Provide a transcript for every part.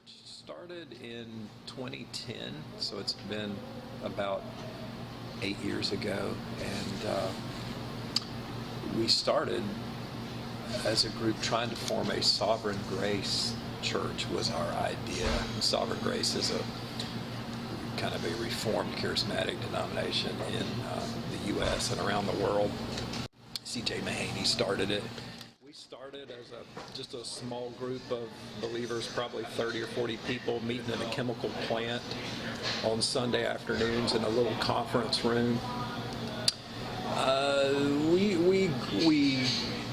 church started in 2010, so it's been about 8 years ago, and we started as a group trying to form a Sovereign Grace church was our idea. Sovereign Grace is a kind of a reformed charismatic denomination in the U.S. and around the world. C.J. Mahaney started it. We started as just a small group of believers, probably 30 or 40 people, meeting in a chemical plant on Sunday afternoons in a little conference room. We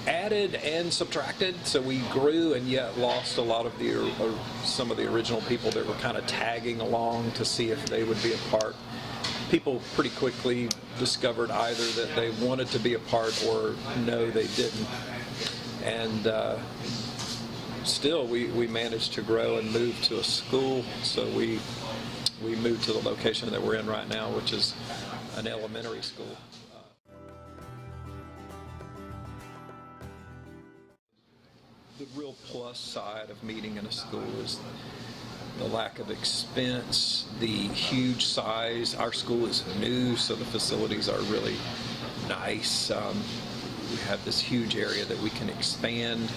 added and subtracted, so we grew and yet lost a lot of some of the original people that were kind of tagging along to see if they would be a part. People pretty quickly discovered either that they wanted to be a part or no, they didn't. And still, we managed to grow and move to a school, so we moved to the location that we're in right now, which is an elementary school. The real plus side of meeting in a school is the lack of expense, the huge size. Our school is new, so the facilities are really nice. We have this huge area that we can expand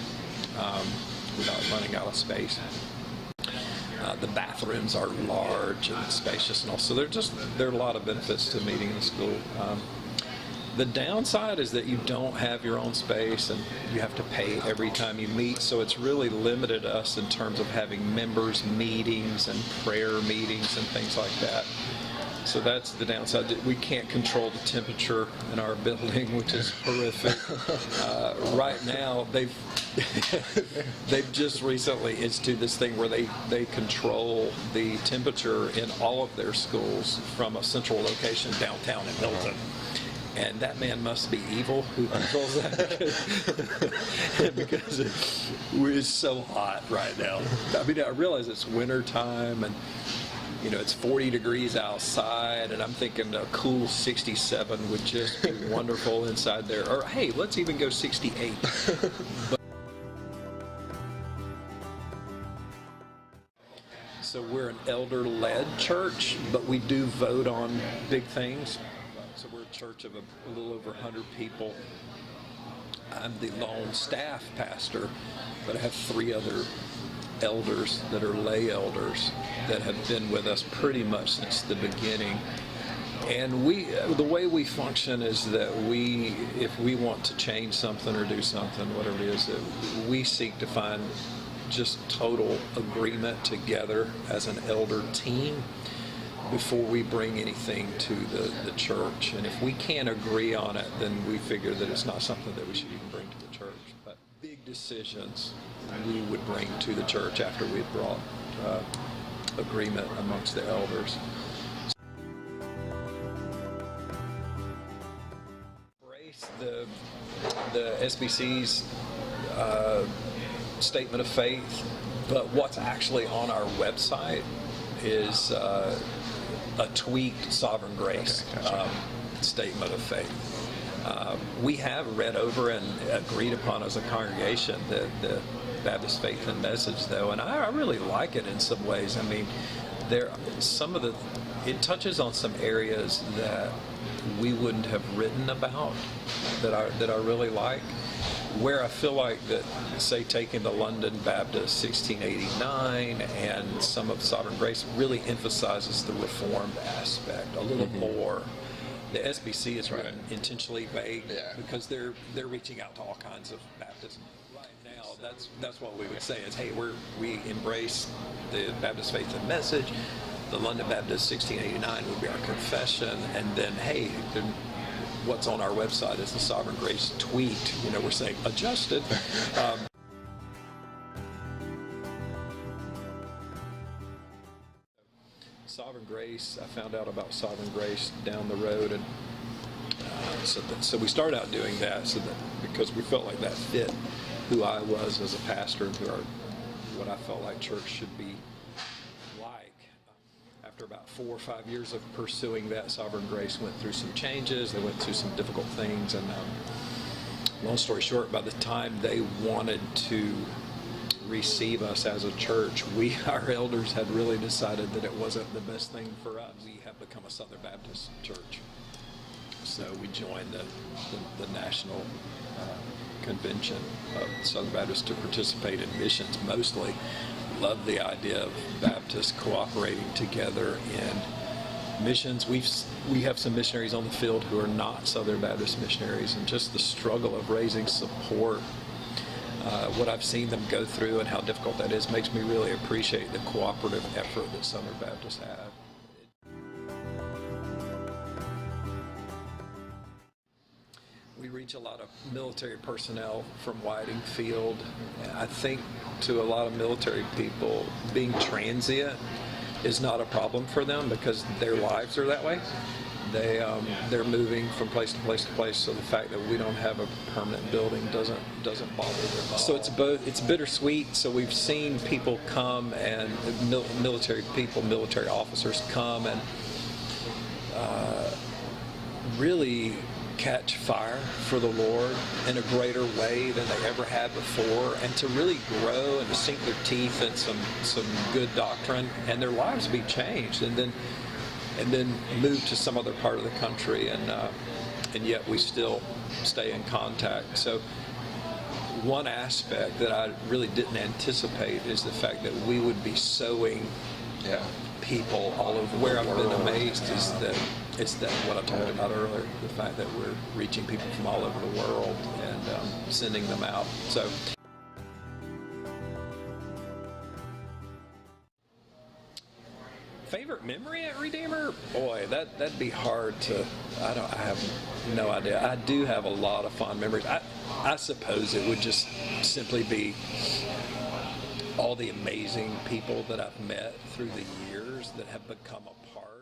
without running out of space. The bathrooms are large and spacious, and also there are a lot of benefits to meeting in a school. The downside is that you don't have your own space and you have to pay every time you meet, so it's really limited us in terms of having members meetings and prayer meetings and things like that. So that's the downside. We can't control the temperature in our building, which is horrific. Right now, they've just recently instituted this thing where they control the temperature in all of their schools from a central location downtown in Milton. And that man must be evil who controls that because it's so hot right now. I mean, I realize it's winter time and it's 40 degrees outside, and I'm thinking a cool 67 would just be wonderful inside there. Or hey, let's even go 68. So we're an elder-led church, but we do vote on big things. So we're a church of a little over 100 people. I'm the lone staff pastor, but I have 3 other elders that are lay elders that have been with us pretty much since the beginning. And the way we function is that if we want to change something or do something, whatever it is, that we seek to find just total agreement together as an elder team before we bring anything to the church. And if we can't agree on it, then we figure that it's not something that we should even bring to the church. But big decisions we would bring to the church after we had brought agreement amongst the elders. Embrace the SBC's statement of faith, but what's actually on our website is a tweaked Sovereign Grace statement of faith. We have read over and agreed upon as a congregation the Baptist Faith and Message, though, and I really like it in some ways. I mean, it touches on some areas that we wouldn't have written about that I really like. Where I feel like that, say, taking the London Baptist 1689 and some of Sovereign Grace really emphasizes the Reformed aspect a little more. The SBC is written intentionally vague because they're reaching out to all kinds of Baptists. Right now, that's what we would say is, hey, we embrace the Baptist Faith and Message. The London Baptist 1689 would be our confession, and then, hey, what's on our website is the Sovereign Grace tweaked. We're saying adjusted. Sovereign Grace, I found out about Sovereign Grace down the road, and so we started out doing that because we felt like that fit who I was as a pastor and what I felt like church should be like. After about 4 or 5 years of pursuing that, Sovereign Grace went through some changes. They went through some difficult things, and long story short, by the time they wanted to receive us as a church, our elders had really decided that it wasn't the best thing for us. We have become a Southern Baptist church. So we joined the national convention of Southern Baptists to participate in missions mostly. Love the idea of Baptists cooperating together in missions. We have some missionaries on the field who are not Southern Baptist missionaries, and just the struggle of raising support, what I've seen them go through and how difficult that is, makes me really appreciate the cooperative effort that Southern Baptists have. We reach a lot of military personnel from Whiting Field. I think to a lot of military people, being transient is not a problem for them because their lives are that way. They're moving from place to place to place, so the fact that we don't have a permanent building doesn't bother them. So it's bittersweet. So we've seen people come, and military officers come and really catch fire for the Lord in a greater way than they ever had before, and to really grow and to sink their teeth in some good doctrine, and their lives be changed, and then move to some other part of the country, and yet we still stay in contact. So one aspect that I really didn't anticipate is the fact that we would be sowing people all over. Where I've been amazed is that it's that what I talked about earlier, the fact that we're reaching people from all over the world and sending them out. So favorite memory at Redeemer? Boy, that'd be hard to. I have no idea. I do have a lot of fond memories. I suppose it would just simply be all the amazing people that I've met through the years that have become a part